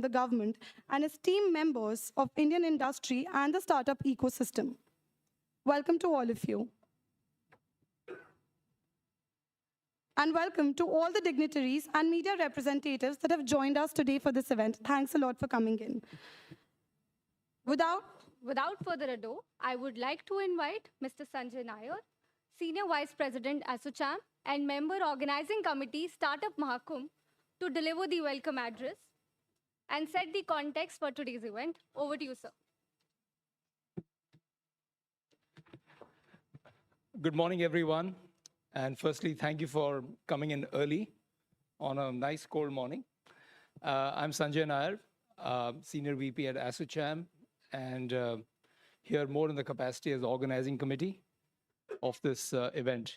the government, and esteemed members of Indian industry and the startup ecosystem. Welcome to all of you. And welcome to all the dignitaries and media representatives that have joined us today for this event. Thanks a lot for coming in. Without further ado, I would like to invite Mr. Sanjay Nair, Senior Vice President, ASSOCHAM, and Member Organizing Committee, Startup Mahakumbh, to deliver the welcome address and set the context for today's event. Over to you, sir. Good morning, everyone. And firstly, thank you for coming in early on a nice cold morning. I'm Sanjay Nair, Senior VP at ASSOCHAM, and here more in the capacity as the organizing committee of this event.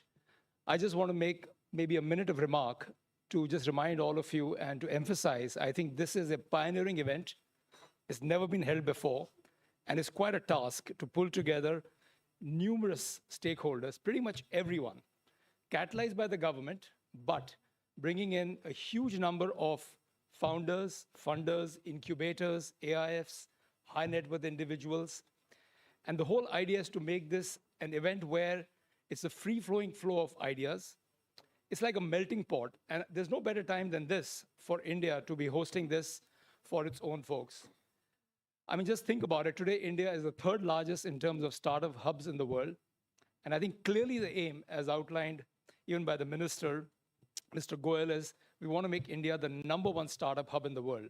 I just want to make maybe a minute of remark to just remind all of you and to emphasize, I think this is a pioneering event. It's never been held before, and it's quite a task to pull together numerous stakeholders, pretty much everyone, catalyzed by the government, but bringing in a huge number of founders, funders, incubators, AIFs, high net worth individuals. And the whole idea is to make this an event where it's a free-flowing flow of ideas. It's like a melting pot, and there's no better time than this for India to be hosting this for its own folks. I mean, just think about it. Today, India is the third largest in terms of startup hubs in the world. And I think clearly the aim, as outlined even by the minister, Mr. Goyal, is we want to make India the #1 startup hub in the world.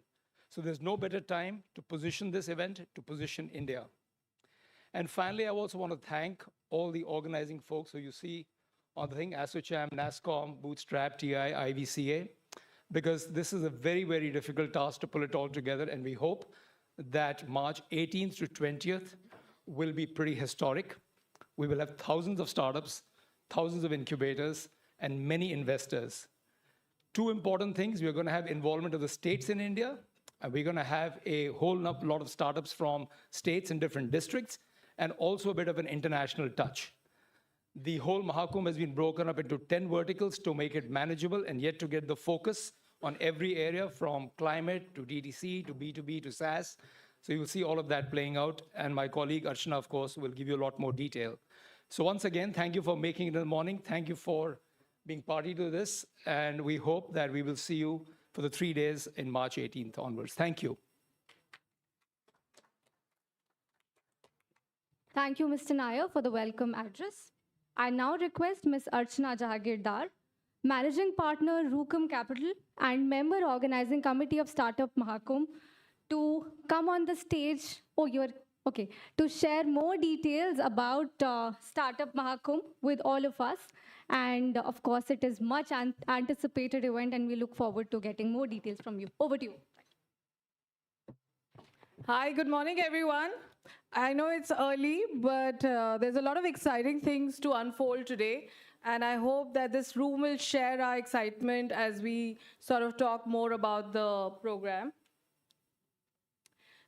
So there's no better time to position this event, to position India. And finally, I also want to thank all the organizing folks who you see on the thing, ASSOCHAM, NASSCOM, Bootstrap, TI, IVCA, because this is a very, very difficult task to pull it all together. And we hope that March 18th to 20th will be pretty historic. We will have thousands of startups, thousands of incubators, and many investors. Two important things: we're going to have involvement of the states in India, and we're going to have a whole lot of startups from states in different districts, and also a bit of an international touch. The whole Mahakumbh has been broken up into 10 verticals to make it manageable, and yet to get the focus on every area, from climate to DTC to B2B to SaaS. So you'll see all of that playing out, and my colleague Archana, of course, will give you a lot more detail. So once again, thank you for making it in the morning. Thank you for being party to this, and we hope that we will see you for the 3 days in March 18th onwards. Thank you. Thank you, Mr. Nair, for the welcome address. I now request Ms. Archana Jahagirdar, Managing Partner, Rukum Capital, and Member Organizing Committee of Startup Mahakumbh, to come on the stage. Oh, you're okay. To share more details about Startup Mahakumbh with all of us. And of course, it is much anticipated event, and we look forward to getting more details from you. Over to you. Hi, good morning, everyone. I know it's early, but there's a lot of exciting things to unfold today. And I hope that this room will share our excitement as we sort of talk more about the program.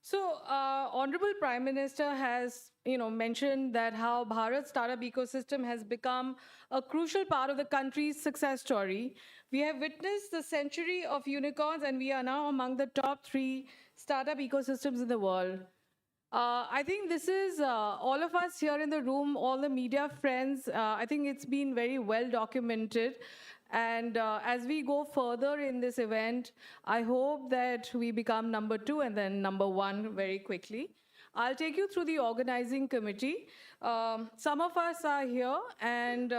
So, Honorable Prime Minister has, mentioned that how Bharat's startup ecosystem has become a crucial part of the country's success story. We have witnessed the century of unicorns, and we are now among the top 3 startup ecosystems in the world. I think this is all of us here in the room, all the media friends. I think it's been very well documented. And as we go further in this event, I hope that we become #2 and then #1 very quickly. I'll take you through the organizing committee. Some of us are here, and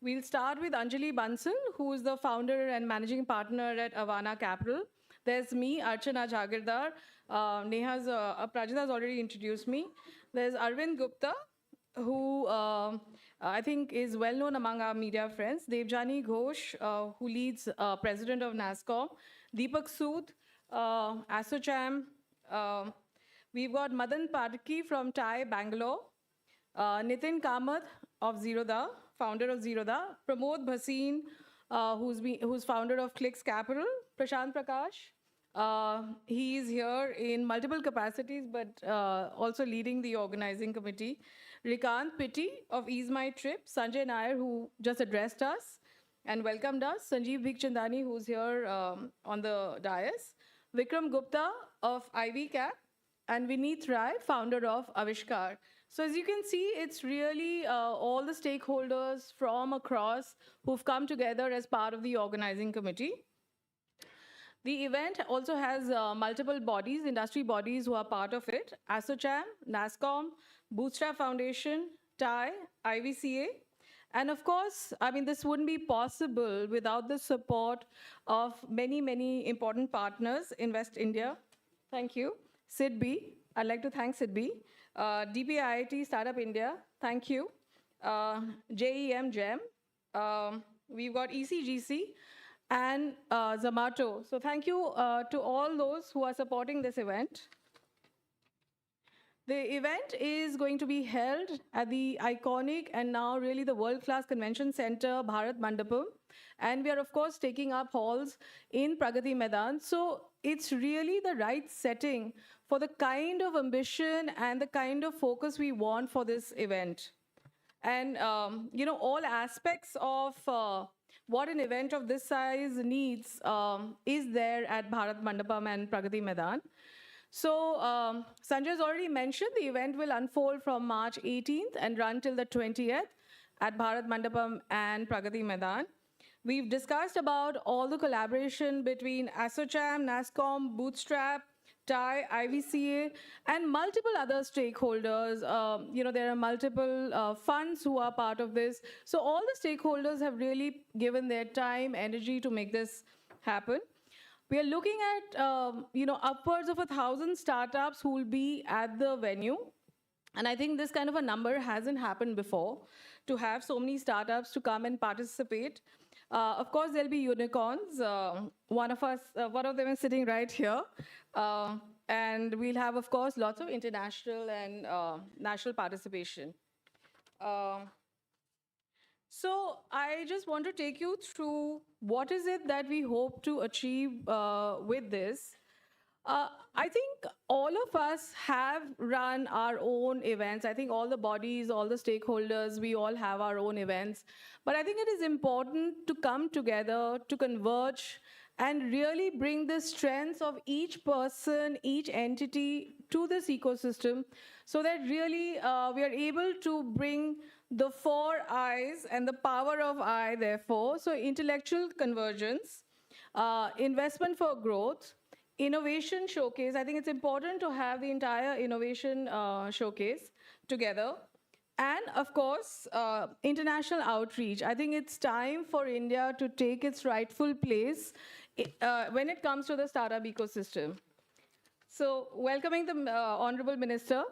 we'll start with Anjali Bansal, who is the founder and managing partner at Avana Capital. There's me, Archana Jagirdar. Prajita's already introduced me. There's Arvind Gupta, who I think is well known among our media friends. Devjani Ghosh, who leads president of NASSCOM. Deepak Sood, ASSOCHAM. We've got Madan Padki from TAI, Bangalore. Nitin Kamath of Zerodha, founder of Zerodha. Pramod Bhasin, who's founder of Clicks Capital. Prashant Prakash. He is here in multiple capacities, but also leading the organizing committee. Rikant Pitti of Ease My Trip. Sanjay Nair, who just addressed us and welcomed us. Sanjeev Bhikchandani, who's here on the dais. Vikram Gupta of IVCA, and Vineet Rai, founder of Avishkar. So as you can see, it's really all the stakeholders from across who've come together as part of the organizing committee. The event also has multiple bodies, industry bodies who are part of it: ASSOCHAM, NASSCOM, Bootstrap Foundation, TIE, IVCA. And of course, I mean, this wouldn't be possible without the support of many, many important partners in West India. Thank you. SIDBI, I'd like to thank SIDBI. DPIIT Startup India, thank you. JEM, GEM. We've got ECGC and Zomato. So thank you to all those who are supporting this event. The event is going to be held at the iconic and now really the world-class convention center, Bharat Mandapam. And we are, of course, taking up halls in Pragati Maidan. So it's really the right setting for the kind of ambition and the kind of focus we want for this event. And, all aspects of what an event of this size needs is there at Bharat Mandapam and Pragati Maidan. So Sanjay has already mentioned the event will unfold from March 18th and run till the 20th at Bharat Mandapam and Pragati Maidan. We've discussed about all the collaboration between ASSOCHAM, NASSCOM, Bootstrap, TIE, IVCA, and multiple other stakeholders. There are multiple funds who are part of this. So all the stakeholders have really given their time, energy to make this happen. We are looking at, upwards of 1,000 startups who will be at the venue. And I think this kind of a number hasn't happened before, to have so many startups to come and participate. Of course, there'll be unicorns. One of them is sitting right here. And we'll have, of course, lots of international and national participation. So I just want to take you through what is it that we hope to achieve with this. I think all of us have run our own events. I think all the bodies, all the stakeholders, we all have our own events. But I think it is important to come together, to converge, and really bring the strengths of each person, each entity to this ecosystem, so that really we are able to bring the 4 I's and the power of I, therefore. So intellectual convergence, investment for growth, innovation showcase. I think it's important to have the entire innovation showcase together. And of course, international outreach. I think it's time for India to take its rightful place when it comes to the startup ecosystem. So welcoming the Honorable Minister.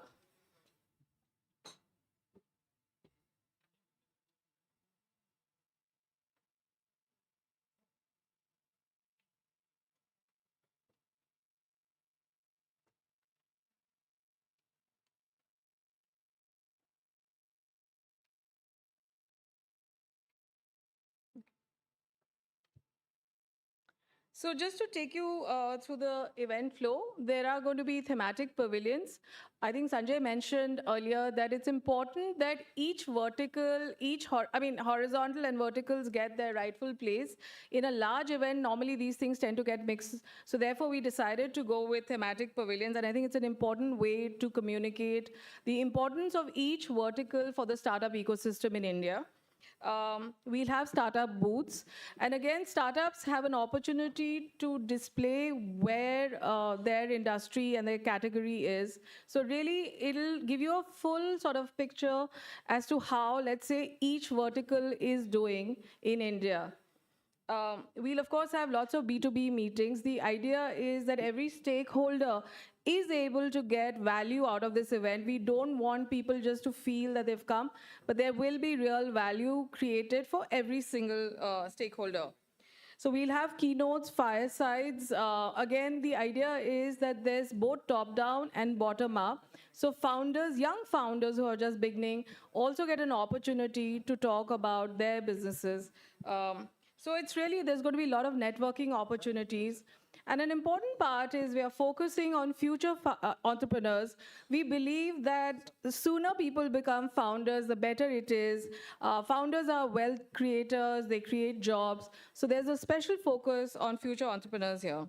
So just to take you through the event flow, there are going to be thematic pavilions. I think Sanjay mentioned earlier that it's important that each vertical, horizontal and verticals get their rightful place. In a large event, normally these things tend to get mixed. So therefore, we decided to go with thematic pavilions. And I think it's an important way to communicate the importance of each vertical for the startup ecosystem in India. We'll have startup booths. And again, startups have an opportunity to display where their industry and their category is. So really, it'll give you a full sort of picture as to how, let's say, each vertical is doing in India. We'll, of course, have lots of B2B meetings. The idea is that every stakeholder is able to get value out of this event. We don't want people just to feel that they've come, but there will be real value created for every single stakeholder. So we'll have keynotes, firesides. Again, the idea is that there's both top-down and bottom-up. So founders, young founders who are just beginning, also get an opportunity to talk about their businesses. So it's really, there's going to be a lot of networking opportunities. And an important part is we are focusing on future entrepreneurs. We believe that the sooner people become founders, the better it is. Founders are wealth creators, they create jobs. So there's a special focus on future entrepreneurs here.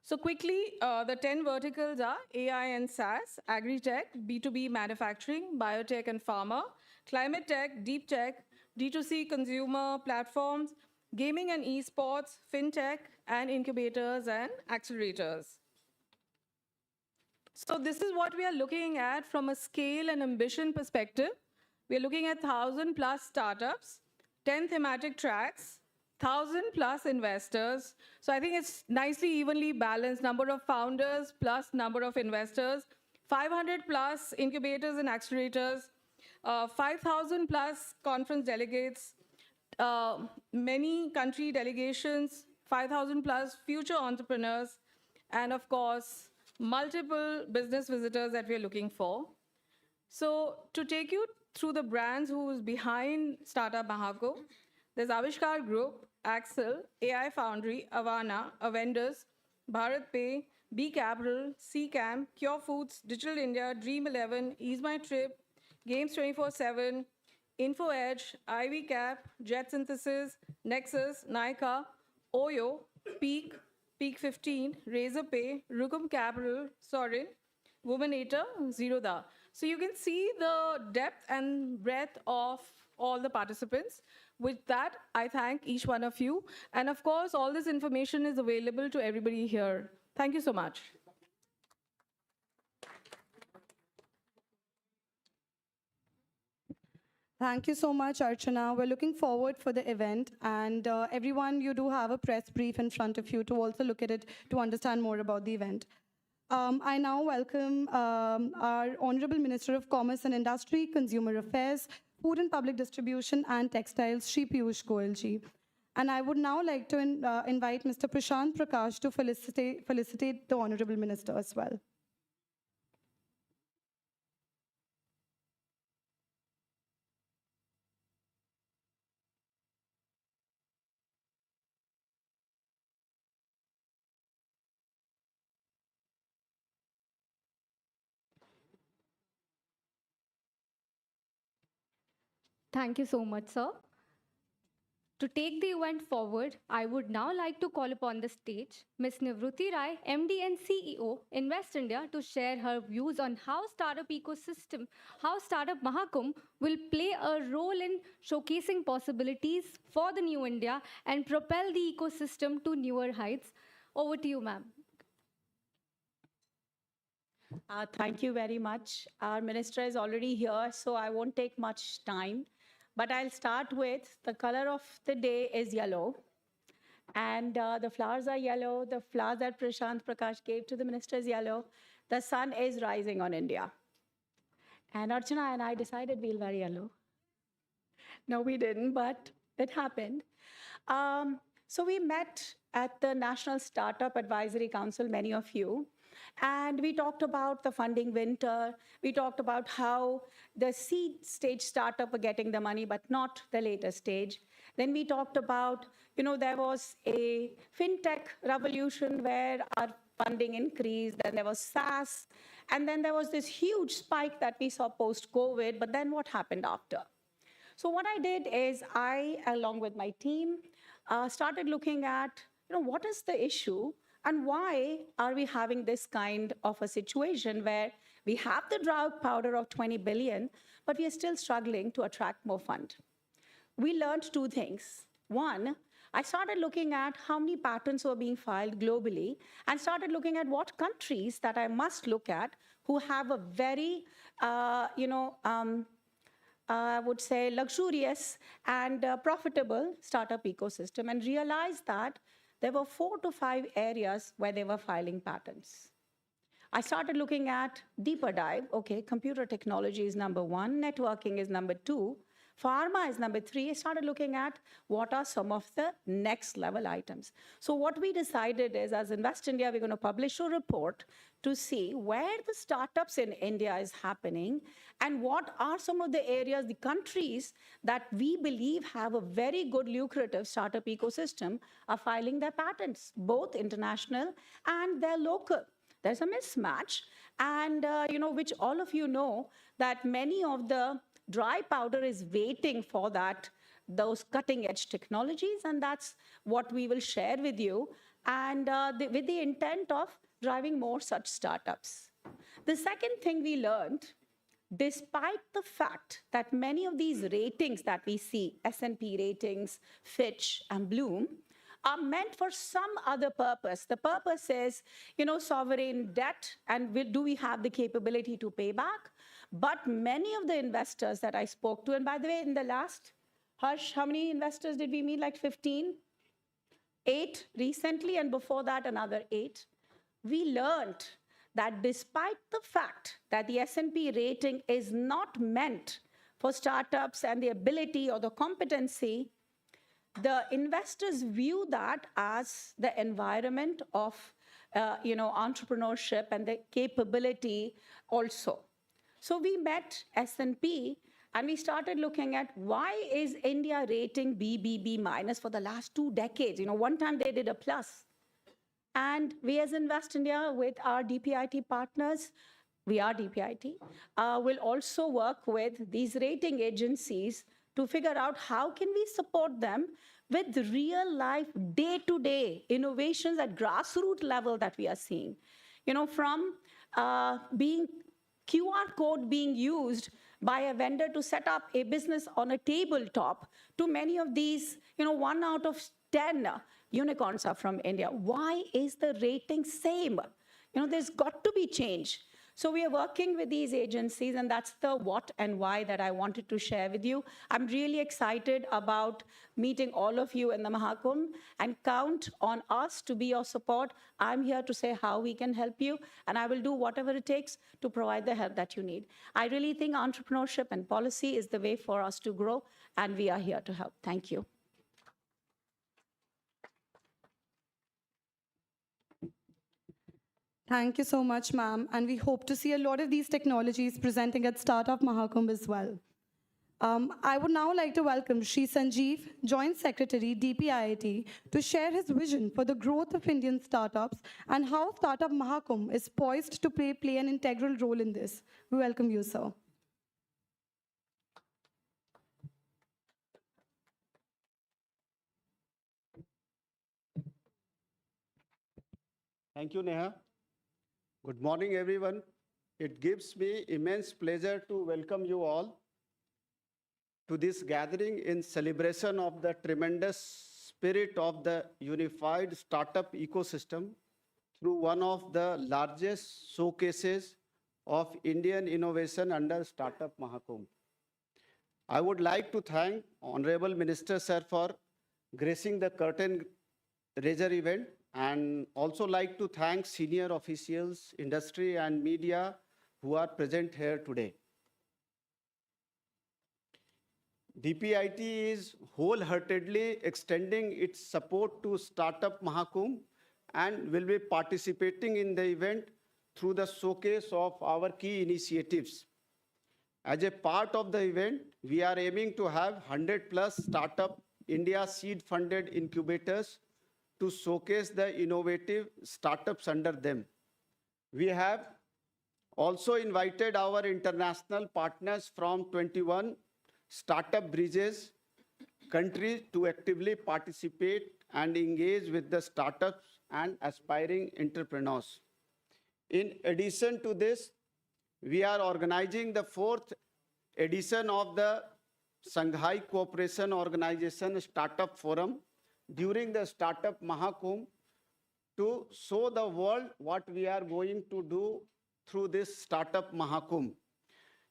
So quickly, the 10 verticals are AI and SaaS, agri-tech, B2B manufacturing, biotech and pharma, climate tech, deep tech, D2C consumer platforms, gaming and esports, fintech, and incubators and accelerators. So this is what we are looking at from a scale and ambition perspective. We are looking at 1,000 plus startups, 10 thematic tracks, 1,000 plus investors. So I think it's nicely evenly balanced, number of founders plus number of investors, 500 plus incubators and accelerators, 5,000 plus conference delegates, many country delegations, 5,000 plus future entrepreneurs, and of course, multiple business visitors that we're looking for. So to take you through the brands who's behind Startup Mahakumbh, there's Avishkar Group, Axel, AI Foundry, Avana, Avendus, Bharat Pay, B Capital, CCAM, Cure Foods, Digital India, Dream 11, Ease My Trip, Games 24/7, Info Edge, IVCA, Jet Synthesis, Nexus, Nika, Oyo, Peak, Peak 15, Razor Pay, Rukum Capital, Sorin, Womenator, Zerodha. So you can see the depth and breadth of all the participants. With that, I thank each one of you. And of course, all this information is available to everybody here. Thank you so much. Thank you so much, Archana. We're looking forward for the event. And everyone, you do have a press brief in front of you to also look at it to understand more about the event. I now welcome our Honorable Minister of Commerce and Industry, Consumer Affairs, Food and Public Distribution and Textiles, Shri Piyush Goyal ji. And I would now like to invite Mr. Prashant Prakash to felicitate the Honorable Minister as well. Thank you so much, sir. To take the event forward, I would now like to call upon the stage Ms. Nivruti Rai, MD and CEO, Invest India, to share her views on how startup ecosystem, how Startup Mahakumbh will play a role in showcasing possibilities for the new India and propel the ecosystem to newer heights. Over to you, ma'am. Thank you very much. Our minister is already here, so I won't take much time. But I'll start with the color of the day is yellow. And the flowers are yellow. The flowers that Prashant Prakash gave to the minister is yellow. The sun is rising on India. And Archana and I decided we'll wear yellow. No, we didn't, but it happened. So we met at the National Startup Advisory Council, many of you. And we talked about the funding winter. We talked about how the seed stage startup are getting the money, but not the later stage. Then we talked about, there was a fintech revolution where our funding increased. Then there was SaaS. And then there was this huge spike that we saw post-COVID. But then what happened after? So what I did is I, along with my team, started looking at, what is the issue? And why are we having this kind of a situation where we have the dry powder of 20 billion, but we are still struggling to attract more fund? We learned two things. One, I started looking at how many patents were being filed globally and started looking at what countries that I must look at who have a very, I would say, luxurious and profitable startup ecosystem, and realized that there were 4 to 5 areas where they were filing patents. I started looking at deeper dive. Okay, computer technology is number 1, networking is number 2, pharma is number 3. I started looking at what are some of the next level items. So what we decided is, as Invest India, we're going to publish a report to see where the startups in India is happening and what are some of the areas, the countries that we believe have a very good lucrative startup ecosystem are filing their patents, both international and they're local. There's a mismatch, and which all of you know that many of the dry powder is waiting for those cutting edge technologies, and that's what we will share with you. and with the intent of driving more such startups. The second thing we learned, despite the fact that many of these ratings that we see, S&P ratings, Fitch, and Bloom, are meant for some other purpose. The purpose is, sovereign debt, and do we have the capability to pay back? But many of the investors that I spoke to, and by the way, in the last, Harsh, how many investors did we meet? Like 15? 8 recently, and before that, another 8. We learned that despite the fact that the S&P rating is not meant for startups and the ability or the competency, the investors view that as the environment of entrepreneurship and the capability also. So we met S&P and we started looking at why is India rating BBB minus for the last 2 decades. One time they did a plus. And we as Invest India with our DPIT partners, we are DPIT, will also work with these rating agencies to figure out how can we support them with real life, day-to-day innovations at grassroots level that we are seeing. From being QR code being used by a vendor to set up a business on a tabletop to many of these, 1 out of 10 unicorns are from India. Why is the rating same? There's got to be change. So we are working with these agencies, and that's the what and why that I wanted to share with you. I'm really excited about meeting all of you in the Mahakumbh, and count on us to be your support. I'm here to say how we can help you, and I will do whatever it takes to provide the help that you need. I really think entrepreneurship and policy is the way for us to grow, and we are here to help. Thank you. Thank you so much, ma'am. And we hope to see a lot of these technologies presenting at Startup Mahakumbh as well. I would now like to welcome Shri Sanjeev, Joint Secretary, DPIIT, to share his vision for the growth of Indian startups and how Startup Mahakumbh is poised to play an integral role in this. We welcome you, sir. Thank you, Neha. Good morning, everyone. It gives me immense pleasure to welcome you all to this gathering in celebration of the tremendous spirit of the unified startup ecosystem through one of the largest showcases of Indian innovation under Startup Mahakumbh. I would like to thank Honorable Minister Sir for gracing the curtain raiser event, and also like to thank senior officials, industry and media who are present here today. DPIT is wholeheartedly extending its support to Startup Mahakumbh and will be participating in the event through the showcase of our key initiatives. As a part of the event, we are aiming to have 100+ Startup India seed-funded incubators to showcase the innovative startups under them. We have also invited our international partners from 21 startup bridges countries to actively participate and engage with the startups and aspiring entrepreneurs. In addition to this, we are organizing the 4th edition of the Shanghai Cooperation Organization Startup Forum during the Startup Mahakumbh to show the world what we are going to do through this Startup Mahakumbh.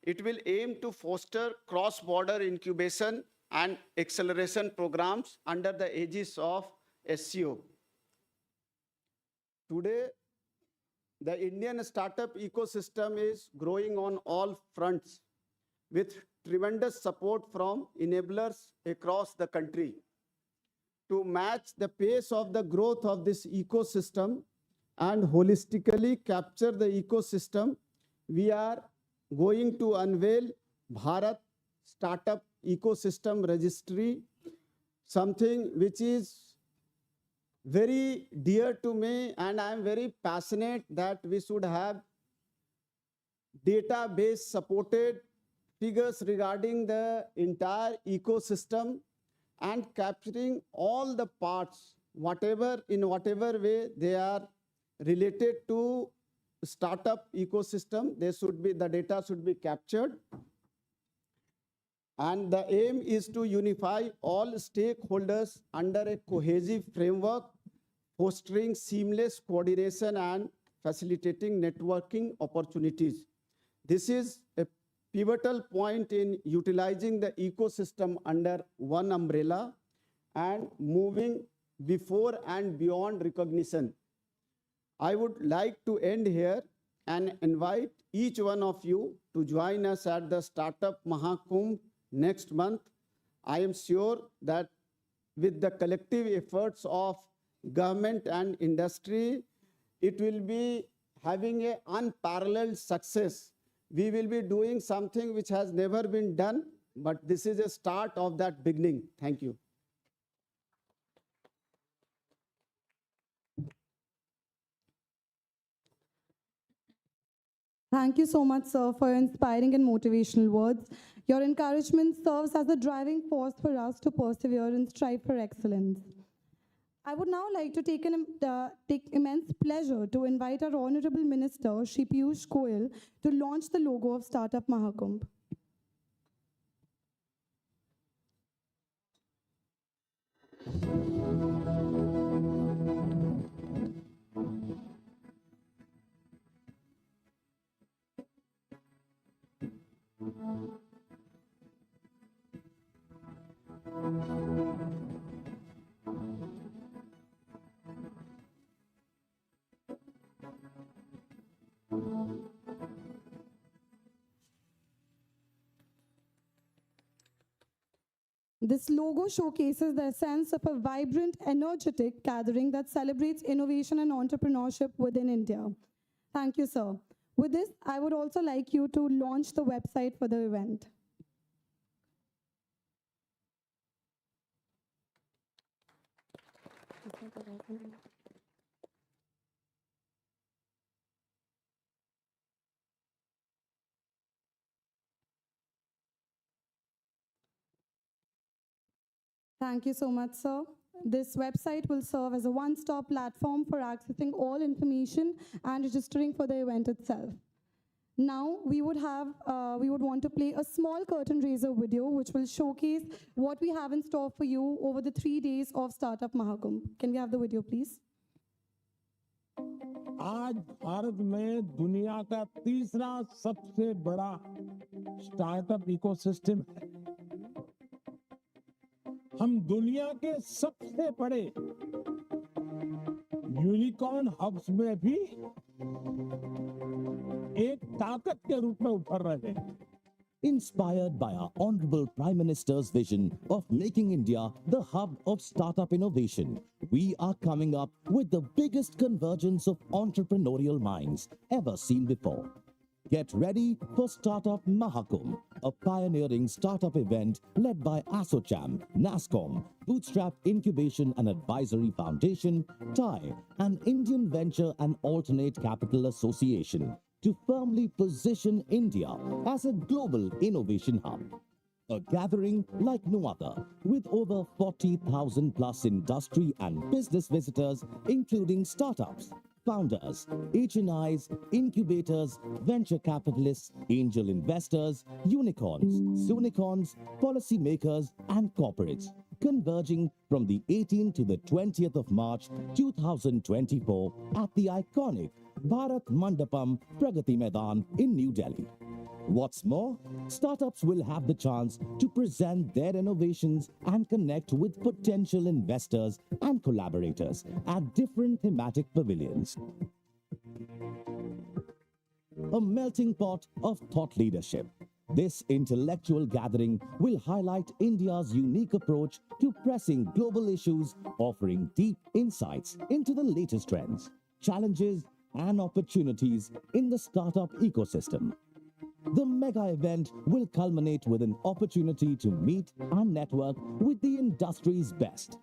It will aim to foster cross-border incubation and acceleration programs under the aegis of SCO. Today, the Indian startup ecosystem is growing on all fronts with tremendous support from enablers across the country. To match the pace of the growth of this ecosystem and holistically capture the ecosystem, we are going to unveil Bharat Startup Ecosystem Registry, something which is very dear to me, and I am very passionate that we should have database supported figures regarding the entire ecosystem and capturing all the parts in whatever way they are related to startup ecosystem, the data should be captured. And the aim is to unify all stakeholders under a cohesive framework, fostering seamless coordination and facilitating networking opportunities. This is a pivotal point in utilizing the ecosystem under one umbrella and moving before and beyond recognition. I would like to end here and invite each one of you to join us at the Startup Mahakumbh next month. I am sure that with the collective efforts of government and industry, it will be having an unparalleled success. We will be doing something which has never been done, but this is a start of that beginning. Thank you. Thank you so much, sir, for your inspiring and motivational words. Your encouragement serves as a driving force for us to persevere and strive for excellence. I would now like to take immense pleasure to invite our Honorable Minister, Shri Piyush Goyal, to launch the logo of Startup Mahakumbh. This logo showcases the essence of a vibrant, energetic gathering that celebrates innovation and entrepreneurship within India. Thank you, sir. With this, I would also like you to launch the website for the event. Thank you so much, sir. This website will serve as a one-stop platform for accessing all information and registering for the event itself. Now, we would want to play a small curtain raiser video which will showcase what we have in store for you over the 3 days of Startup Mahakumbh. Can we have the video, please? आज भारत में दुनिया का तीसरा सबसे बड़ा startup ecosystem है। हम दुनिया के सबसे बड़े यूनिकॉर्न हब्स में भी एक ताकत के रूप में उभर रहे हैं। Inspired by our Honorable Prime Minister's vision of making India the hub of startup innovation, we are coming up with the biggest convergence of entrepreneurial minds ever seen before. Get ready for Startup Mahakumbh, a pioneering startup event led by ASSOCHAM, NASSCOM, Bootstrap Incubation and Advisory Foundation, TIE, and Indian Venture and Alternate Capital Association to firmly position India as a global innovation hub. A gathering like no other, with over 40,000 plus industry and business visitors, including startups, founders, HNIs, incubators, venture capitalists, angel investors, unicorns, soonicorns, policymakers, and corporates, converging from the 18th to the 20th of March 2024 at the iconic Bharat Mandapam, Pragati Maidan in New Delhi. What's more, startups will have the chance to present their innovations and connect with potential investors and collaborators at different thematic pavilions. A melting pot of thought leadership. This intellectual gathering will highlight India's unique approach to pressing global issues, offering deep insights into the latest trends, challenges, and opportunities in the startup ecosystem. The mega event will culminate with an opportunity to meet and network with the industry's best.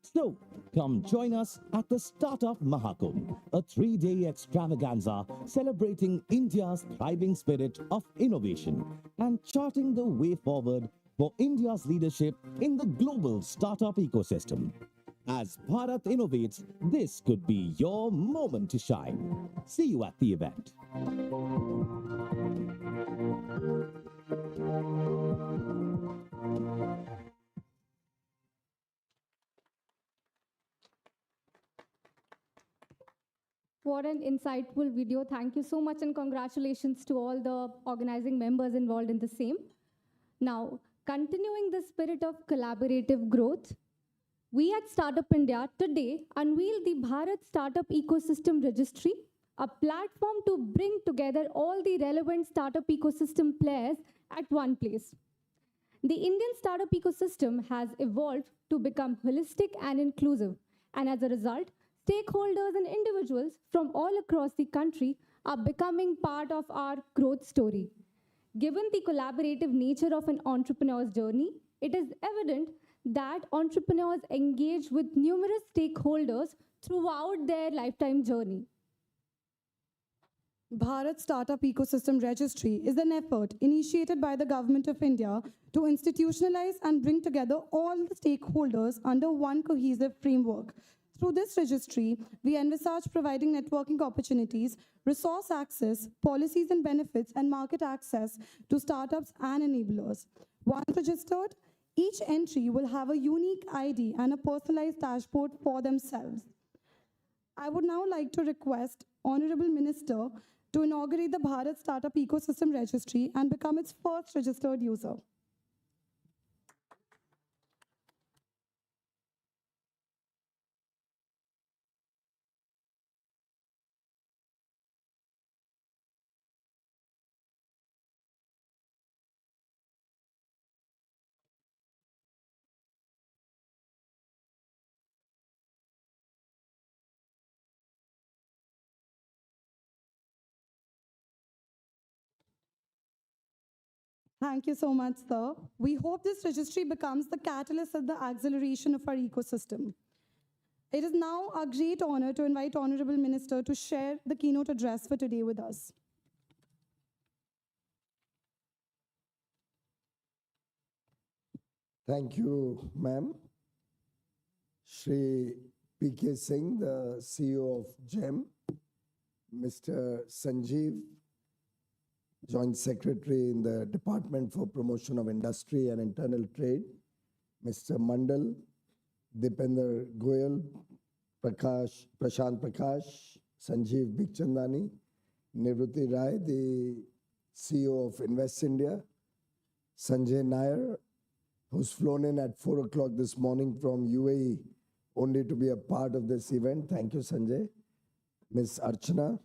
So, come join us at the Startup Mahakumbh, a 3-day extravaganza celebrating India's thriving spirit of innovation and charting the way forward for India's leadership in the global startup ecosystem. As Bharat innovates, this could be your moment to shine. See you at the event. What an insightful video. Thank you so much and congratulations to all the organizing members involved in the same. Now, continuing the spirit of collaborative growth, we at Startup India today unveil the Bharat Startup Ecosystem Registry, a platform to bring together all the relevant startup ecosystem players at one place. The Indian startup ecosystem has evolved to become holistic and inclusive, and as a result, stakeholders and individuals from all across the country are becoming part of our growth story. Given the collaborative nature of an entrepreneur's journey, it is evident that entrepreneurs engage with numerous stakeholders throughout their lifetime journey. Bharat Startup Ecosystem Registry is an effort initiated by the Government of India to institutionalize and bring together all the stakeholders under one cohesive framework. Through this registry, we envisage providing networking opportunities, resource access, policies and benefits, and market access to startups and enablers. Once registered, each entry will have a unique ID and a personalized dashboard for themselves. I would now like to request Honorable Minister to inaugurate the Bharat Startup Ecosystem Registry and become its first registered user. Thank you so much, sir. We hope this registry becomes the catalyst of the acceleration of our ecosystem. It is now a great honor to invite Honorable Minister to share the keynote address for today with us. Thank you, ma'am. Shri P.K. Singh, the CEO of GEM, Mr. Sanjeev, Joint Secretary in the Department for Promotion of Industry and Internal Trade, Mr. Mandal, Dipender Goyal, Prashant Prakash, Sanjeev Bigchandani, Nivruti Rai, the CEO of Invest India, Sanjay Nair, who's flown in at 4 o'clock this morning from UAE only to be a part of this event. Thank you, Sanjay. Ms. Archana,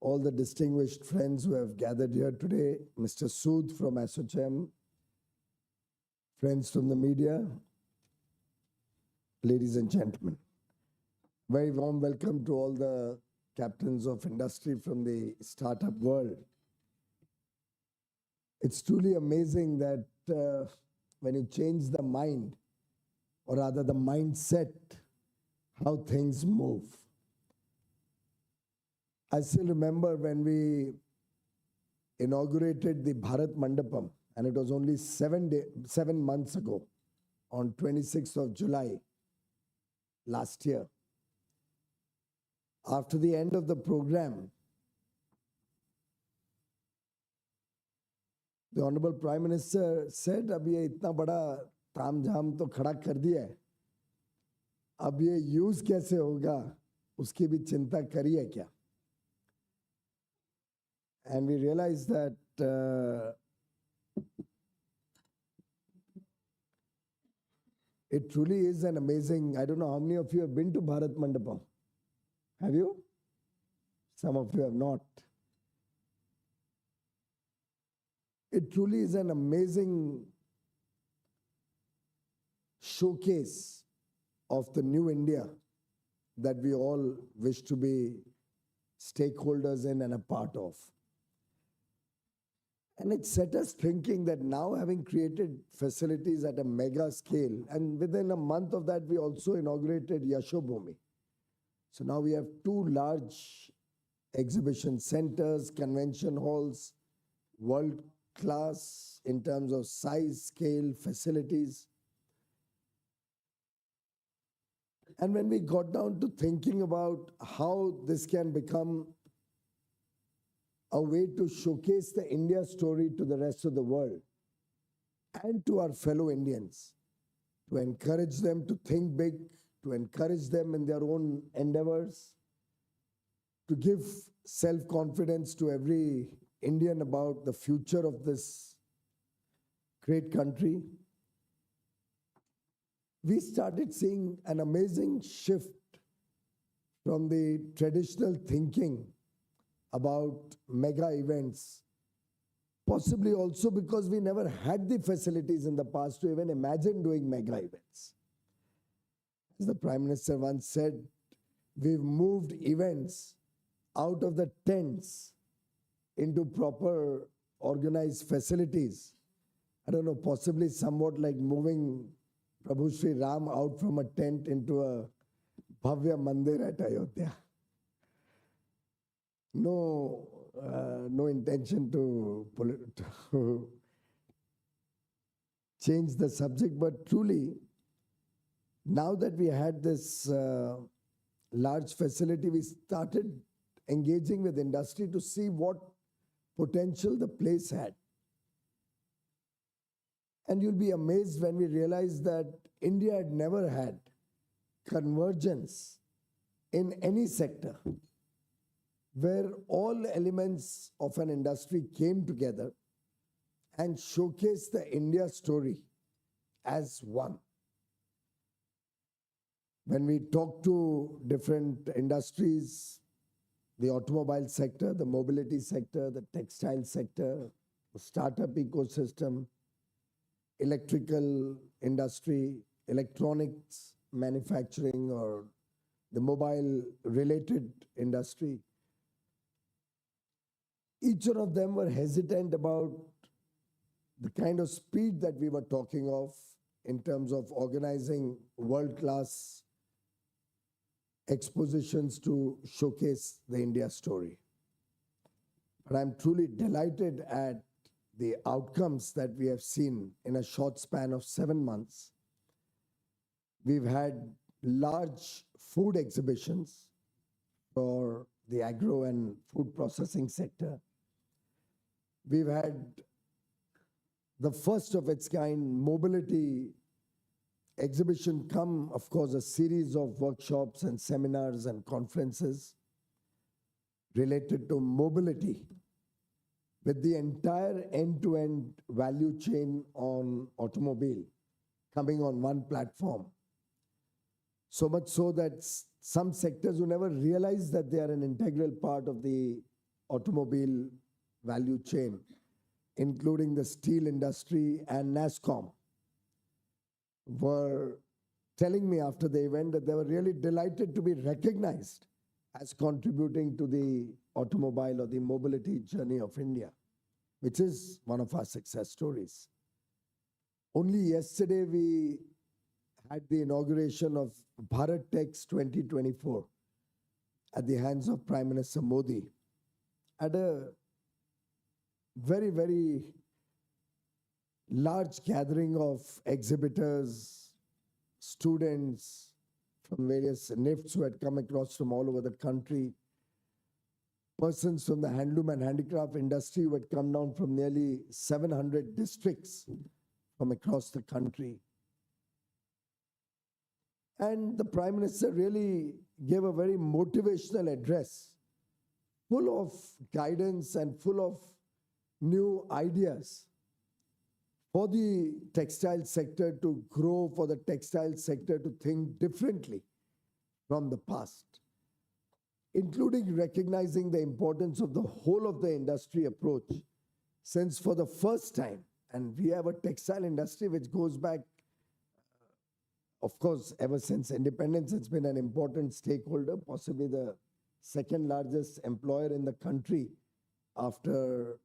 all the distinguished friends who have gathered here today, Mr. Sood from ASSOCHAM, friends from the media, ladies and gentlemen. Very warm welcome to all the captains of industry from the startup world. It's truly amazing that when you change the mind, or rather the mindset, how things move. I still remember when we inaugurated the Bharat Mandapam, and it was only 7 months ago, on 26th of July last year. After the end of the program, the Honorable Prime Minister said, "Ab ye itna bada ताम झाम तो खड़ा कर दिया है, अब ये use कैसे होगा उसकी भी चिंता करिए क्या?" And we realized that it truly is an amazing, I don't know how many of you have been to Bharat Mandapam. Have you? Some of you have not. It truly is an amazing showcase of the new India that we all wish to be stakeholders in and a part of. And it set us thinking that now, having created facilities at a mega scale, and within a month of that, we also inaugurated Yashobhumi. So now we have 2 large exhibition centers, convention halls, world class in terms of size, scale, facilities. And when we got down to thinking about how this can become a way to showcase the India story to the rest of the world and to our fellow Indians, to encourage them to think big, to encourage them in their own endeavors, to give self-confidence to every Indian about the future of this great country, we started seeing an amazing shift from the traditional thinking about mega events, possibly also because we never had the facilities in the past to even imagine doing mega events. As the Prime Minister once said, we've moved events out of the tents into proper organized facilities. I don't know, possibly somewhat like moving Prabhu Sri Ram out from a tent into a Bhavya Mandir at Ayodhya. No intention to change the subject, but truly, now that we had this large facility, we started engaging with industry to see what potential the place had. And you'll be amazed when we realize that India had never had convergence in any sector where all elements of an industry came together and showcased the India story as one. When we talk to different industries, the automobile sector, the mobility sector, the textile sector, the startup ecosystem, electrical industry, electronics manufacturing, or the mobile related industry, each one of them were hesitant about the kind of speed that we were talking of in terms of organizing world-class expositions to showcase the India story. But I'm truly delighted at the outcomes that we have seen in a short span of 7 months. We've had large food exhibitions for the agro and food processing sector. We've had the first of its kind mobility exhibition come, of course, a series of workshops and seminars and conferences related to mobility with the entire end-to-end value chain on automobile coming on one platform. So much so that some sectors who never realized that they are an integral part of the automobile value chain, including the steel industry and NASSCOM, were telling me after the event that they were really delighted to be recognized as contributing to the automobile or the mobility journey of India, which is one of our success stories. Only yesterday we had the inauguration of Bharat Tech's 2024 at the hands of Prime Minister Modi at a very, very large gathering of exhibitors, students from various NIFTs who had come across from all over the country, persons from the handloom and handicraft industry who had come down from nearly 700 districts from across the country. And the Prime Minister really gave a very motivational address, full of guidance and full of new ideas for the textile sector to grow, for the textile sector to think differently from the past, including recognizing the importance of the whole of the industry approach, since for the first time, and we have a textile industry which goes back, of course, ever since independence, it's been an important stakeholder, possibly the second largest employer in the country after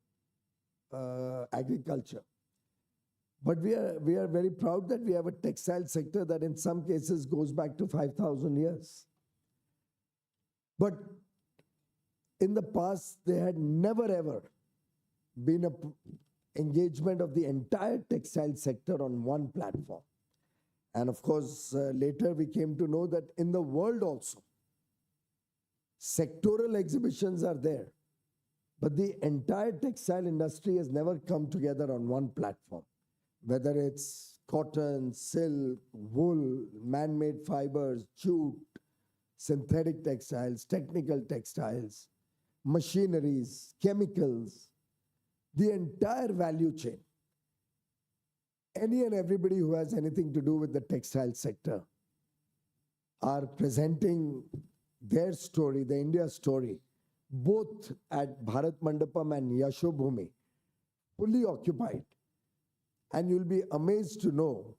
agriculture. But we are very proud that we have a textile sector that in some cases goes back to 5,000 years. But in the past, there had never ever been an engagement of the entire textile sector on one platform. And of course, later we came to know that in the world also, sectoral exhibitions are there. But the entire textile industry has never come together on one platform, whether it's cotton, silk, wool, man-made fibers, jute, synthetic textiles, technical textiles, machineries, chemicals, the entire value chain. Any and everybody who has anything to do with the textile sector are presenting their story, the India story, both at Bharat Mandapam and Yashobhumi, fully occupied. And you'll be amazed to know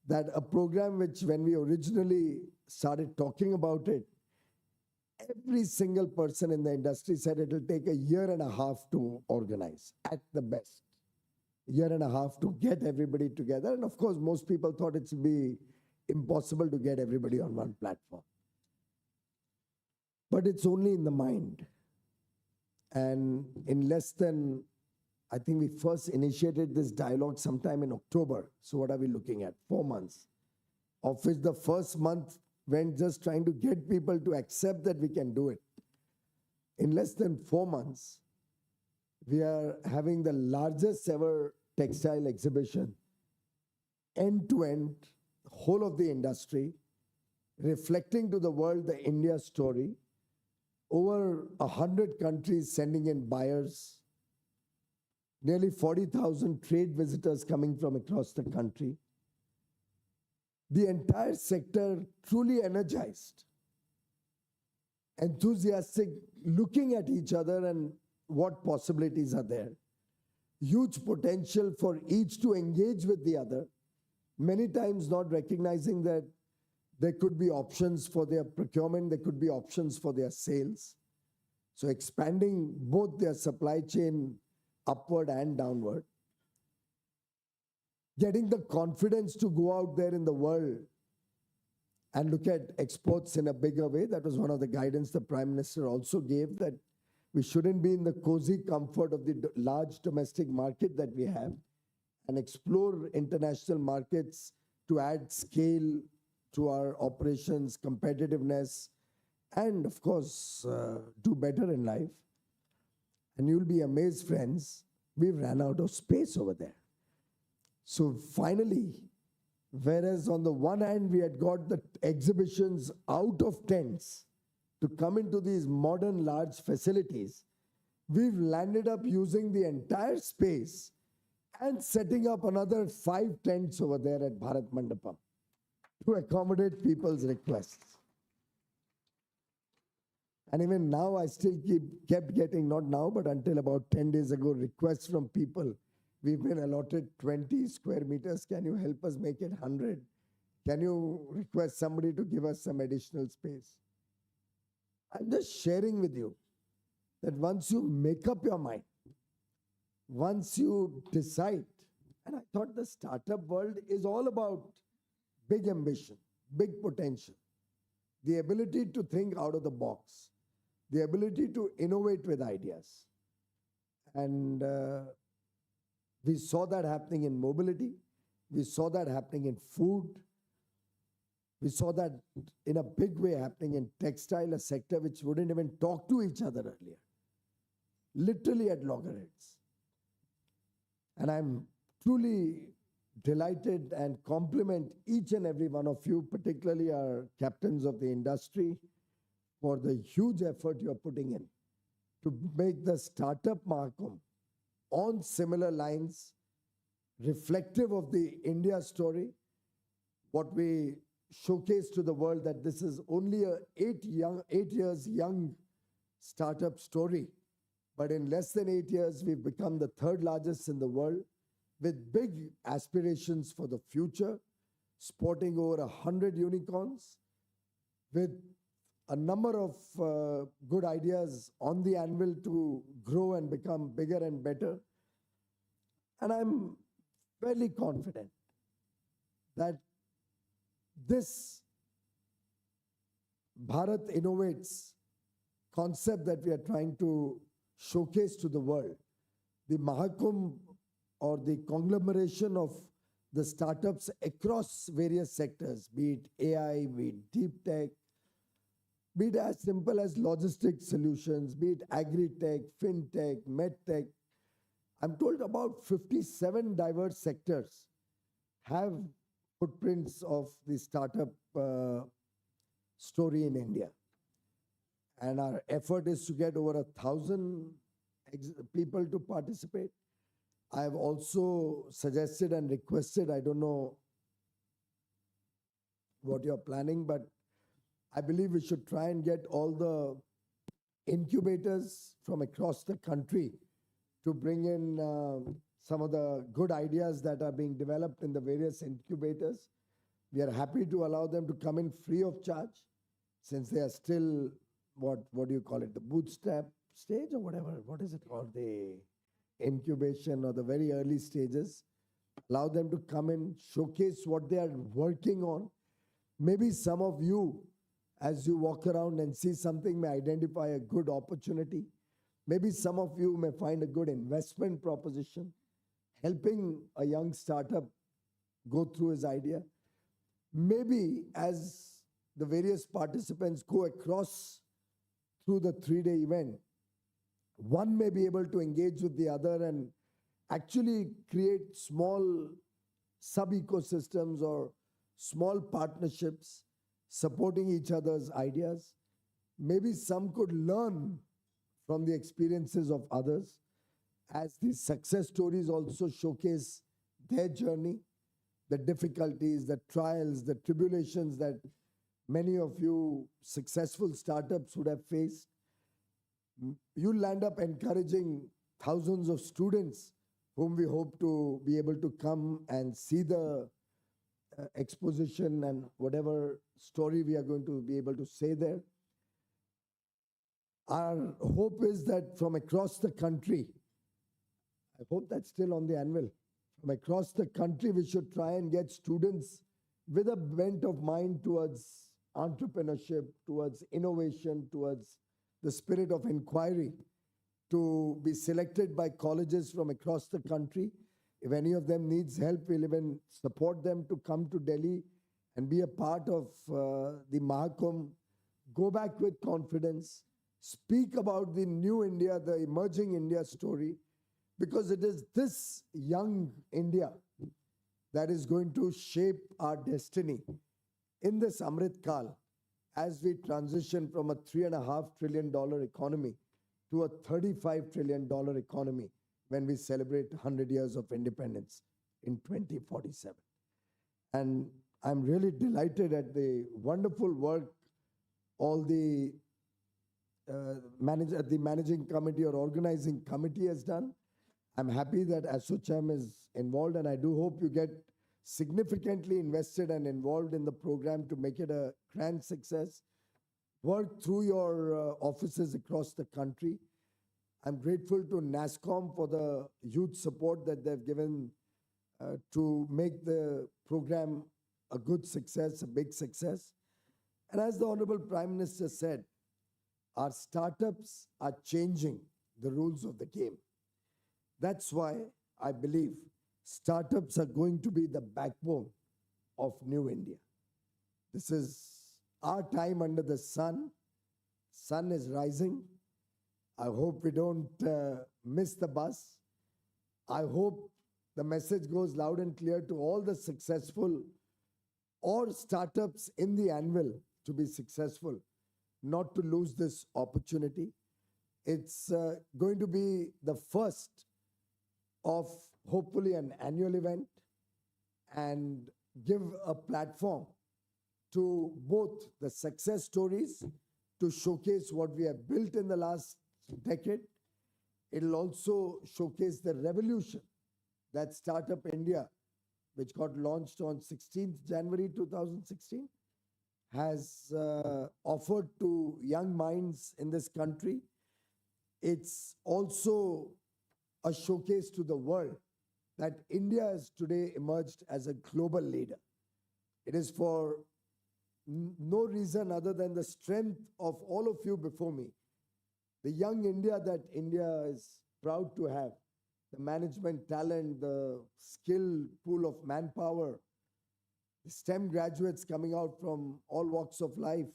that a program which, when we originally started talking about it, every single person in the industry said it will take a year and a half to organize, at the best. Year and a half to get everybody together. And of course, most people thought it would be impossible to get everybody on one platform. But it's only in the mind. And in less than, I think we first initiated this dialogue sometime in October. So what are we looking at? 4 months. Of which the first month went just trying to get people to accept that we can do it. In less than 4 months, we are having the largest ever textile exhibition, end-to-end, whole of the industry, reflecting to the world the India story. Over 100 countries sending in buyers, nearly 40,000 trade visitors coming from across the country. The entire sector truly energized, enthusiastic, looking at each other and what possibilities are there. Huge potential for each to engage with the other, many times not recognizing that there could be options for their procurement, there could be options for their sales. So expanding both their supply chain upward and downward. Getting the confidence to go out there in the world and look at exports in a bigger way. That was one of the guidance the Prime Minister also gave, that we shouldn't be in the cozy comfort of the large domestic market that we have and explore international markets to add scale to our operations, competitiveness, and of course, do better in life. And you'll be amazed, friends, we've ran out of space over there. So finally, whereas on the one hand, we had got the exhibitions out of tents to come into these modern large facilities, we've landed up using the entire space and setting up another 5 tents over there at Bharat Mandapam to accommodate people's requests. And even now, I still kept getting, not now, but until about 10 days ago, requests from people. We've been allotted 20 square meters. Can you help us make it 100? Can you request somebody to give us some additional space? I'm just sharing with you that once you make up your mind, once you decide, and I thought the startup world is all about big ambition, big potential, the ability to think out of the box, the ability to innovate with ideas. And we saw that happening in mobility. We saw that happening in food. We saw that in a big way happening in textile, a sector which wouldn't even talk to each other earlier, literally at loggerheads. And I'm truly delighted and compliment each and every one of you, particularly our captains of the industry, for the huge effort you're putting in to make the Startup Mahakumbh on similar lines, reflective of the India story, what we showcase to the world that this is only a 8 years young startup story. But in less than 8 years, we've become the 3rd largest in the world with big aspirations for the future, sporting over 100 unicorns, with a number of good ideas on the anvil to grow and become bigger and better. And I'm fairly confident that this Bharat Innovates concept that we are trying to showcase to the world, the Mahakumbh or the conglomeration of the startups across various sectors, be it AI, be it deep tech, be it as simple as logistics solutions, be it agri-tech, fintech, medtech. I'm told about 57 diverse sectors have footprints of the startup story in India. And our effort is to get over 1,000 people to participate. I have also suggested and requested, I don't know what you're planning, but I believe we should try and get all the incubators from across the country to bring in some of the good ideas that are being developed in the various incubators. We are happy to allow them to come in free of charge, since they are still, what do you call it, the bootstrap stage or whatever, what is it called, the incubation or the very early stages. Allow them to come in, showcase what they are working on. Maybe some of you, as you walk around and see something, may identify a good opportunity. Maybe some of you may find a good investment proposition, helping a young startup go through his idea. Maybe as the various participants go across through the 3-day event, one may be able to engage with the other and actually create small sub-ecosystems or small partnerships supporting each other's ideas. Maybe some could learn from the experiences of others, as these success stories also showcase their journey, the difficulties, the trials, the tribulations that many of you successful startups would have faced. You'll land up encouraging thousands of students whom we hope to be able to come and see the exposition and whatever story we are going to be able to say there. Our hope is that from across the country, I hope that's still on the anvil, from across the country we should try and get students with a bent of mind towards entrepreneurship, towards innovation, towards the spirit of inquiry, to be selected by colleges from across the country. If any of them needs help, we'll even support them to come to Delhi and be a part of the Mahakumbh. Go back with confidence, speak about the new India, the emerging India story, because it is this young India that is going to shape our destiny in this Amrit Kal, as we transition from a $3.5 trillion economy to a $35 trillion economy when we celebrate 100 years of independence in 2047. And I'm really delighted at the wonderful work all the managing committee or organizing committee has done. I'm happy that ASSOCHAM is involved, and I do hope you get significantly invested and involved in the program to make it a grand success. Work through your offices across the country. I'm grateful to NASSCOM for the huge support that they've given to make the program a good success, a big success. And as the Honorable Prime Minister said, our startups are changing the rules of the game. That's why I believe startups are going to be the backbone of New India. This is our time under the sun. Sun is rising. I hope we don't miss the bus. I hope the message goes loud and clear to all the successful or startups in the anvil to be successful, not to lose this opportunity. It's going to be the first of hopefully an annual event and give a platform to both the success stories to showcase what we have built in the last decade. It'll also showcase the revolution that Startup India, which got launched on 16th January 2016, has offered to young minds in this country. It's also a showcase to the world that India has today emerged as a global leader. It is for no reason other than the strength of all of you before me, the young India that India is proud to have, the management talent, the skill pool of manpower, the STEM graduates coming out from all walks of life,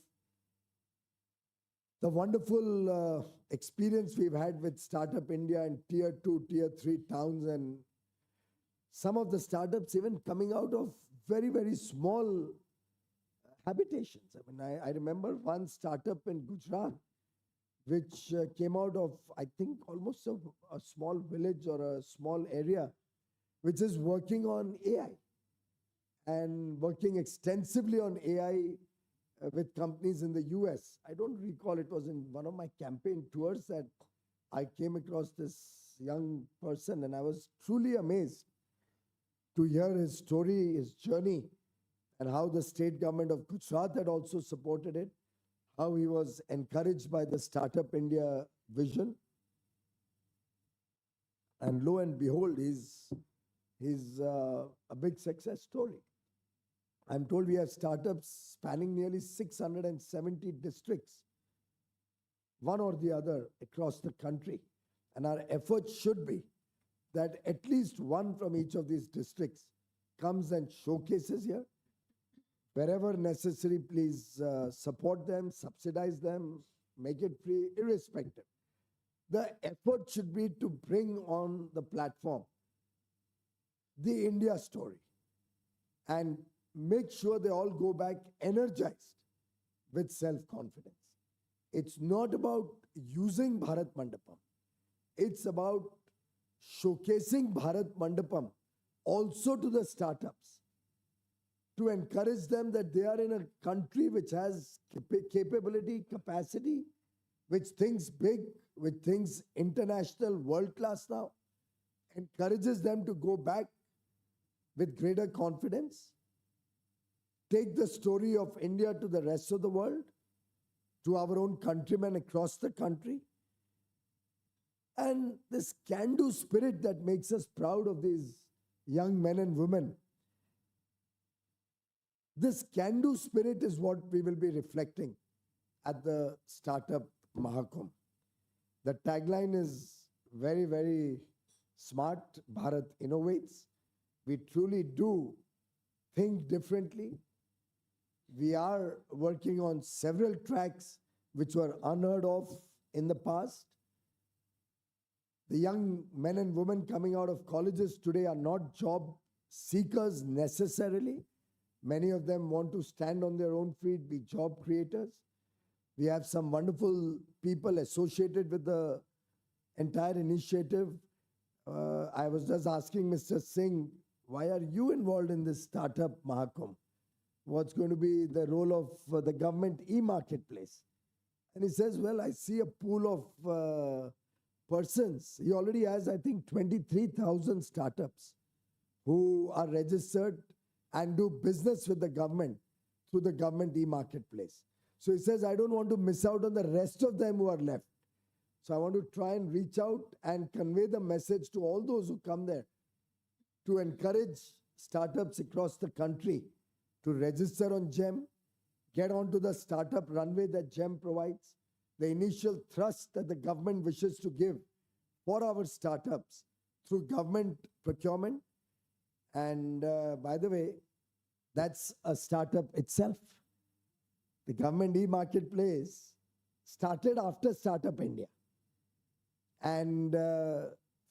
the wonderful experience we've had with Startup India in tier 2, tier 3 towns, and some of the startups even coming out of very, very small habitations. I mean, I remember one startup in Gujarat, which came out of, I think, almost a small village or a small area, which is working on AI and working extensively on AI with companies in the US. I don't recall, it was in one of my campaign tours that I came across this young person, and I was truly amazed to hear his story, his journey, and how the state government of Gujarat had also supported it, how he was encouraged by the Startup India vision. And lo and behold, he's a big success story. I'm told we have startups spanning nearly 670 districts, one or the other across the country. And our effort should be that at least one from each of these districts comes and showcases here. Wherever necessary, please support them, subsidize them, make it free, irrespective. The effort should be to bring on the platform the India story and make sure they all go back energized with self-confidence. It's not about using Bharat Mandapam. It's about showcasing Bharat Mandapam also to the startups, to encourage them that they are in a country which has capability, capacity, which thinks big, which thinks international, world-class now, encourages them to go back with greater confidence, take the story of India to the rest of the world, to our own countrymen across the country, and this can-do spirit that makes us proud of these young men and women. This can-do spirit is what we will be reflecting at the Startup Mahakumbh. The tagline is very, very smart. Bharat innovates. We truly do think differently. We are working on several tracks which were unheard of in the past. The young men and women coming out of colleges today are not job seekers necessarily. Many of them want to stand on their own feet, be job creators. We have some wonderful people associated with the entire initiative. I was just asking Mr. Singh, why are you involved in this Startup Mahakumbh? What's going to be the role of the government e-marketplace? And he says, well, I see a pool of persons. He already has, I think, 23,000 startups who are registered and do business with the government through the government e-marketplace. So he says, I don't want to miss out on the rest of them who are left. So I want to try and reach out and convey the message to all those who come there to encourage startups across the country to register on GEM, get onto the startup runway that GEM provides, the initial thrust that the government wishes to give for our startups through government procurement. And by the way, that's a startup itself. The government e-marketplace started after Startup India. And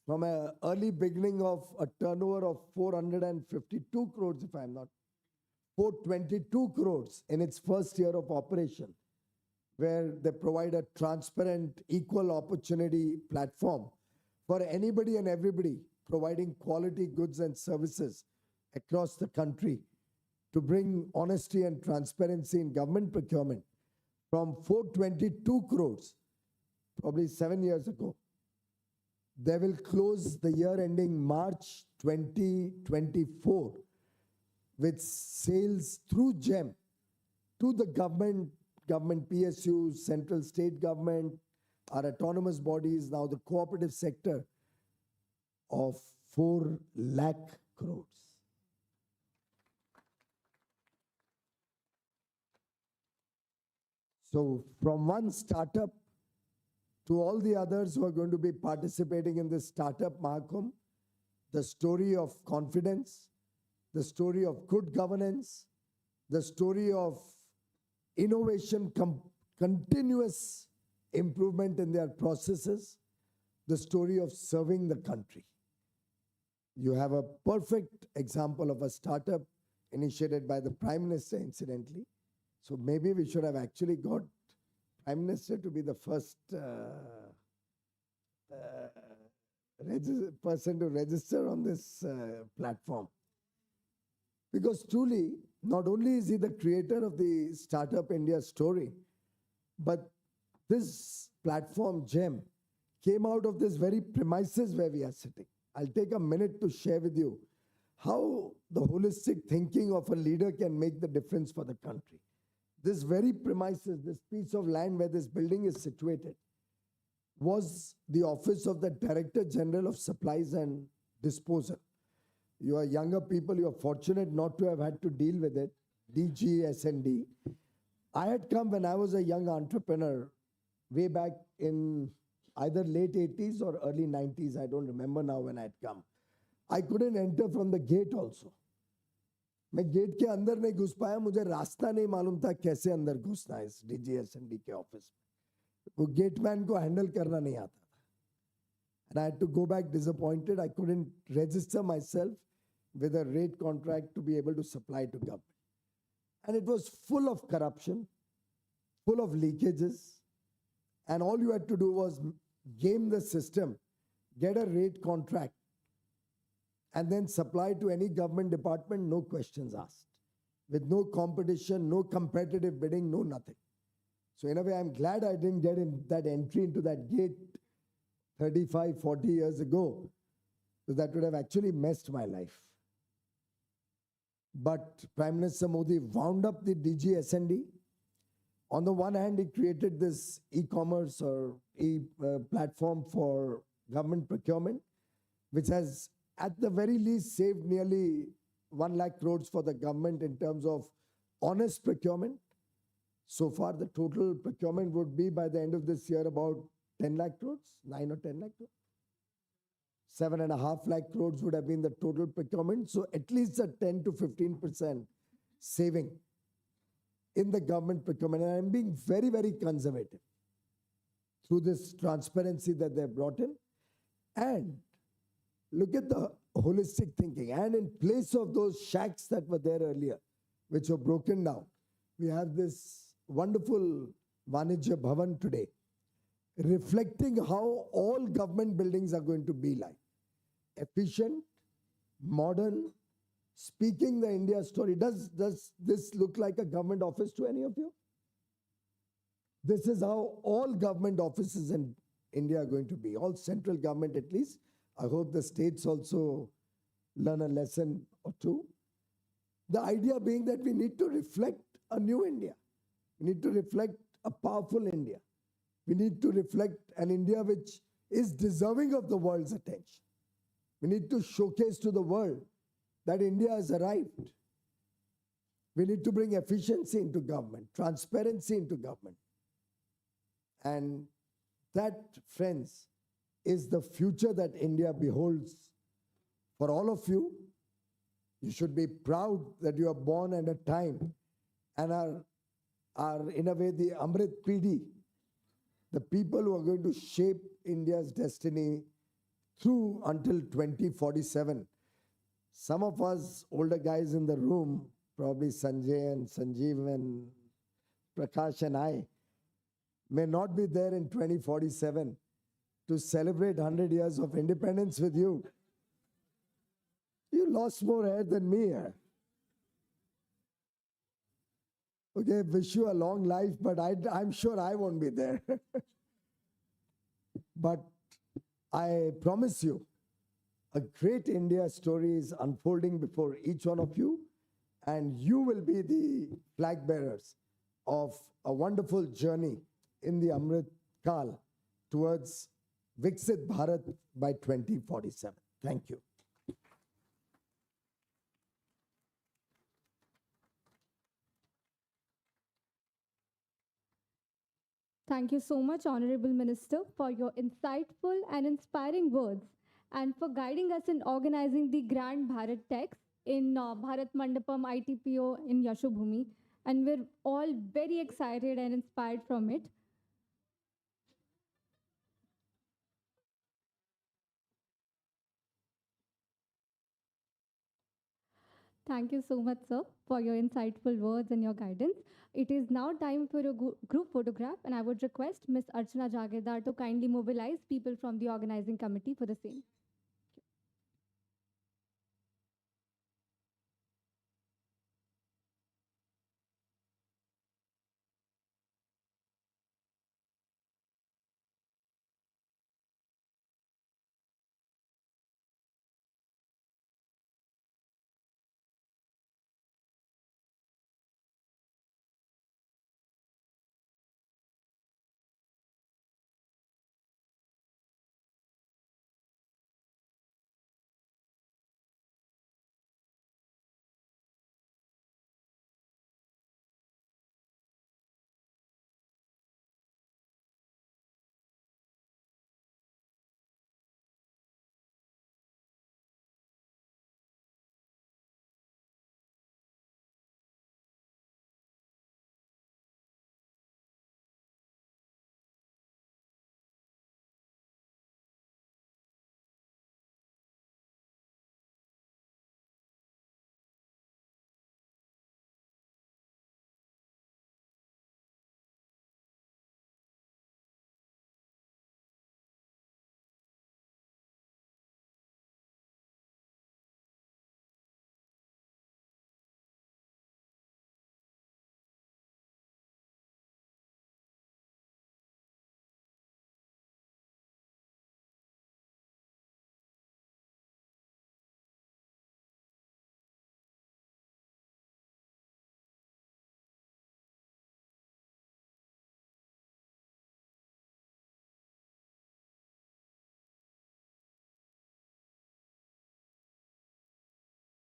from an early beginning of a turnover of 452 crores, if I'm not, 422 crores in its first year of operation, where they provide a transparent, equal opportunity platform for anybody and everybody providing quality goods and services across the country to bring honesty and transparency in government procurement. From 422 crores, probably 7 years ago, they will close the year ending March 2024 with sales through GEM to the government PSUs, central state government, our autonomous bodies, now the cooperative sector, of 4 lakh crores. So from one startup To all the others who are going to be participating in this Startup Mahakumbh, the story of confidence, the story of good governance, the story of innovation, continuous improvement in their processes, the story of serving the country. You have a perfect example of a startup initiated by the Prime Minister, incidentally. So maybe we should have actually got Prime Minister to be the first person to register on this platform. Because truly, not only is he the creator of the Startup India story, but this platform, GEM, came out of this very premises where we are sitting. I'll take a minute to share with you how the holistic thinking of a leader can make the difference for the country. This very premises, this piece of land where this building is situated, was the office of the Director General of Supplies and Disposal. You are younger people, you are fortunate not to have had to deal with it, DGS&D. I had come when I was a young entrepreneur, way back in either late 80s or early 90s, I don't remember now when I had come. I couldn't enter from the gate also. मैं gate के अंदर नहीं घुस पाया, मुझे रास्ता नहीं मालूम था कैसे अंदर घुसना है इस DGS&D के ऑफिस में. वो गेटमैन को हैंडल करना नहीं आता था. And I had to go back disappointed. I couldn't register myself with a rate contract to be able to supply to government. And it was full of corruption, full of leakages. And all you had to do was game the system, get a rate contract, and then supply to any government department, no questions asked. With no competition, no competitive bidding, no nothing. So in a way, I'm glad I didn't get in that entry into that gate 35, 40 years ago, because that would have actually messed my life. But Prime Minister Modi wound up the DGS&D. On the one hand, he created this e-commerce or platform for government procurement, which has at the very least saved nearly 1 lakh crores for the government in terms of honest procurement. So far, the total procurement would be by the end of this year about 10 lakh crores, 9 or 10 lakh crores. 7.5 lakh crores would have been the total procurement. So at least a 10 to 15% saving in the government procurement. And I'm being very, very conservative through this transparency that they've brought in. And look at the holistic thinking. And in place of those shacks that were there earlier, which were broken down, we have this wonderful Vanijya Bhavan today, reflecting how all government buildings are going to be like. Efficient, modern, speaking the India story. Does this look like a government office to any of you? This is how all government offices in India are going to be, all central government at least. I hope the states also learn a lesson or two. The idea being that we need to reflect a new India. We need to reflect a powerful India. We need to reflect an India which is deserving of the world's attention. We need to showcase to the world that India has arrived. We need to bring efficiency into government, transparency into government. And that, friends, is the future that India beholds for all of you. You should be proud that you are born at a time and are in a way the Amrit Pidi, the people who are going to shape India's destiny through until 2047. Some of us older guys in the room, probably Sanjay and Sanjeev and Prakash and I, may not be there in 2047 to celebrate 100 years of independence with you. You lost more hair than me. Okay, wish you a long life, but I'm sure I won't be there. But I promise you, a great India story is unfolding before each one of you, and you will be the flag bearers of a wonderful journey in the Amrit Kal towards Viksit Bharat by 2047. Thank you. Thank you so much, Honorable Minister, for your insightful and inspiring words and for guiding us in organizing the Grand Bharat Tex in Bharat Mandapam ITPO in Yashobhumi. And we're all very excited and inspired from it. Thank you so much, sir, for your insightful words and your guidance. It is now time for a group photograph, and I would request Ms. Archana Jagirdar to kindly mobilize people from the organizing committee for the same.